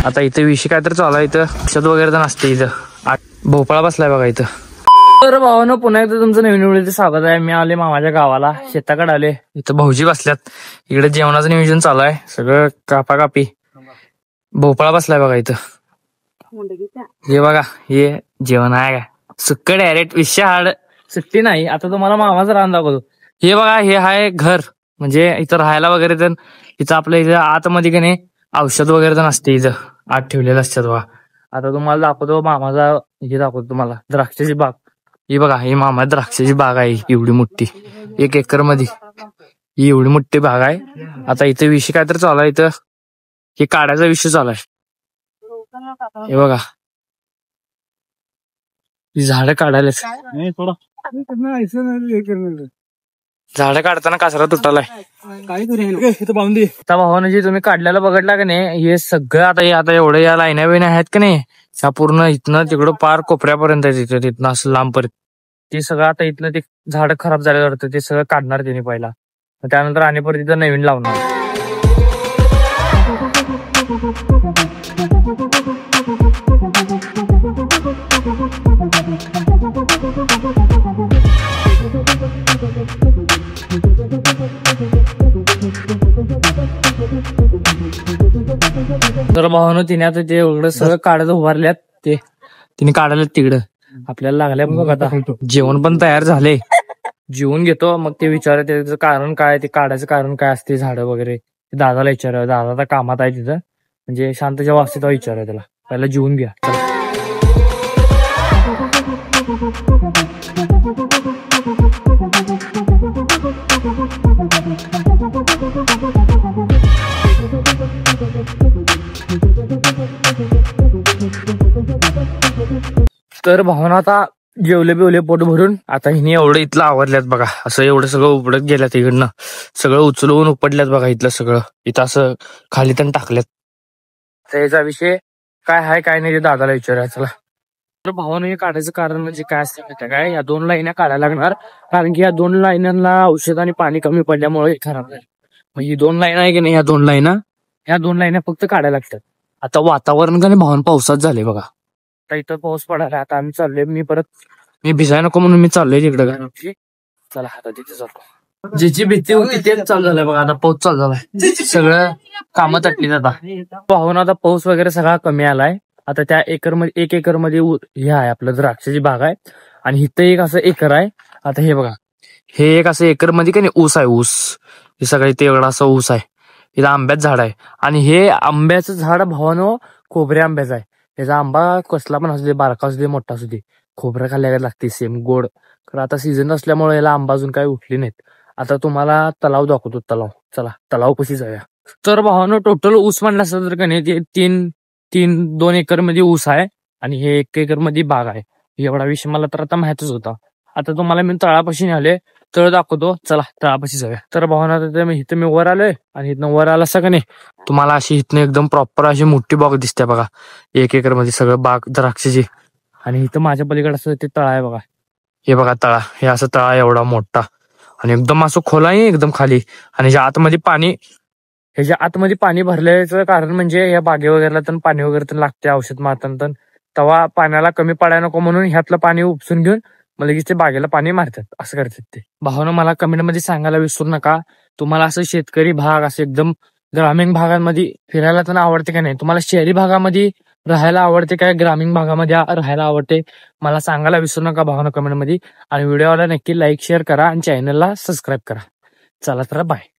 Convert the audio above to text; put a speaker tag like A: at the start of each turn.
A: आता इथे विषय काय तर चालू आहे, इथं औषध वगैरे तर नसते, इथं भोपळा बसलाय बघा इथं. तर भावानं पुन्हा एकदा तुमचं नवीन व्हिडिओचं स्वागत आहे. मी आले मामाच्या गावाला, शेताकडे आले. इथं भाऊजी बसल्यात, इकडे जेवणाचं नियोजन चालू आहे, सगळं कापाकापी. भोपळा बसलाय बघा इथं. हे बघा, हे जेवण आहे का सुक्क डायरेक्ट विषय हाड सुट्टी नाही. आता तुम्हाला मामाचं रान दाखवतो. हे बघा, हे आहे घर, म्हणजे इथं राहायला वगैरे तर इथं आपल्या इथं आतमध्ये का नाही औषध वगैरे तर नसते, इथं आत ठेवलेलं असतात बघा. आता तुम्हाला दाखवतो मामाचा, हे दाखवतो तुम्हाला द्राक्षाची बाग. ही बघा, ही मामा द्राक्षाची बाग आहे एवढी मोठी, 1 एकर मध्ये ही एवढी मोठी बाग आहे. आता इथे विषय काय तर चालू आहे, इथं हे काढायचा विषय चालू आहे. हे बघा, ही झाडं काढायला, झाडं काढताना कचरा तुटालाय. आता भावानं जे तुम्ही काढल्याला बघितला का नाही, हे सगळं आता एवढं या लाईन्या बिण्या आहेत का नाही, ह्या पूर्ण इथनं तिकडं पार कोपऱ्यापर्यंत तिथनं असं लांबपर्यंत ते सगळं आता इथनं ते झाडं खराब झाले वाटतं, ते सगळं काढणार त्यांनी पहिला, त्यानंतर आणि परत तिथं नवीन लावणार. तर भावानं तिने आता ते एवढं सगळं काढत उभारल्यात, ते तिने काढायला तिकडं आपल्याला लागल्या. बघ आता जेवण पण तयार झाले, जेवून घेतो मग ते विचारत त्याचं कारण काय, ते काढायचं कारण काय असते झाडं वगैरे, दादाला विचारावं. दादा आता कामात आहे तिथं, म्हणजे शांत जेव्हा असते तेव्हा विचारावं त्याला. पहिला जेवून घ्या. तर भावना आता जेवले बिवले पोट भरून, आता हिने एवढं इथलं आवरल्यात बघा, असं एवढं सगळं उपडत गेल्यात, इकडनं सगळं उचलवून उपडल्यात बघा इथलं सगळं, इथं असं खाली पण टाकल्यात. त्याचा विषय काय आहे काय नाही ते दादाला विचारायचं. चला. तर भावानं हे काढायचं कारण म्हणजे काय असतं माहिती काय, या 2 लाईन्या काढायला लागणार, कारण की या 2 लाईन्यांना औषध आणि पाणी कमी पडल्यामुळे खराब झाले. मग ही 2 लाईन आहे की नाही, ह्या 2 लाईन्या फक्त काढायला लागतात. आता वातावरण का नाही भावन पावसात झाले बघा, आता इथं पाऊस पडायला. आता आम्ही चाललोय, मी भिजाय नको म्हणून मी चाललोय तिकडे घराची. चला आता तिथे जातो. ज्याची भीती होती तेच चालू झालंय बघा, आता पाऊस चालू झालाय, सगळं कामं तटली. आता पाहून आता पाऊस वगैरे सगळा कमी आलाय. आता त्या 1 एकर मध्ये हे आहे आपलं द्राक्षाची बाग आहे, आणि इथं एक असं एकर आहे. आता हे बघा, हे एक असं एकर मध्ये का नाही ऊस आहे, ऊस. हे सगळं इथे एवढा असं ऊस आहे, इथं आंब्याचं झाड आहे, आणि हे आंब्याचं झाड भावानो खोबऱ्या आंब्याचं आहे. त्याचा आंबा कसला पण असू दे, बारका असू दे मोठा असू दे, खोबऱ्या खाल्ल्या लागते सेम गोड. कारण आता सीझन असल्यामुळे याला आंबा अजून काही उठली नाहीत. आता तुम्हाला तलाव दाखवतो, तलाव. चला तलाव कशी जाऊया. तर भावानो टोटल ऊस म्हणलं असं तर का नाही, ते 2 एकर मध्ये ऊस आहे, आणि हे 1 एकर मध्ये बाग आहे. एवढा विषय मला तर आता माहितच होता. आता तुम्हाला मी तळापाशी आले, तळ दाखवतो. चला तळापाशी जाऊया. तर भावना इथं मी वर आलोय, आणि इथनं वर आला असं का नाही, तुम्हाला अशी इथनं एकदम प्रॉपर अशी मोठी बाग दिसते बघा, 1 एकर मध्ये सगळं बाग द्राक्षाची. आणि इथं माझ्या पलीकडे असं ते तळा आहे बघा, हे बघा तळा, हे असं तळा एवढा मोठा, आणि एकदम असं खोला आहे एकदम खाली, आणि ह्याच्या आतमध्ये पाणी भरल्याचं कारण म्हणजे या बागे वगैरे तर पाणी वगैरे तर लागते औषध मारताना, तेव्हा पाण्याला कमी पडायला नको म्हणून ह्यातलं पाणी उपसून घेऊन मग लगेच ते बागेला पाणी मारतात, असं करतात ते. भावानं मला कमेंटमध्ये सांगायला विसरू नका, तुम्हाला असं शेतकरी भाग, असं एकदम ग्रामीण भागांमध्ये फिरायला तर आवडते का नाही, तुम्हाला शहरी भागामध्ये राहायला आवडते काय ग्रामीण भागामध्ये राहायला आवडते, मला सांगायला विसरू नका भावानं कमेंटमध्ये. आणि व्हिडिओला नक्की लाईक शेअर करा, आणि चॅनलला सबस्क्राईब करा. चला तर बाय.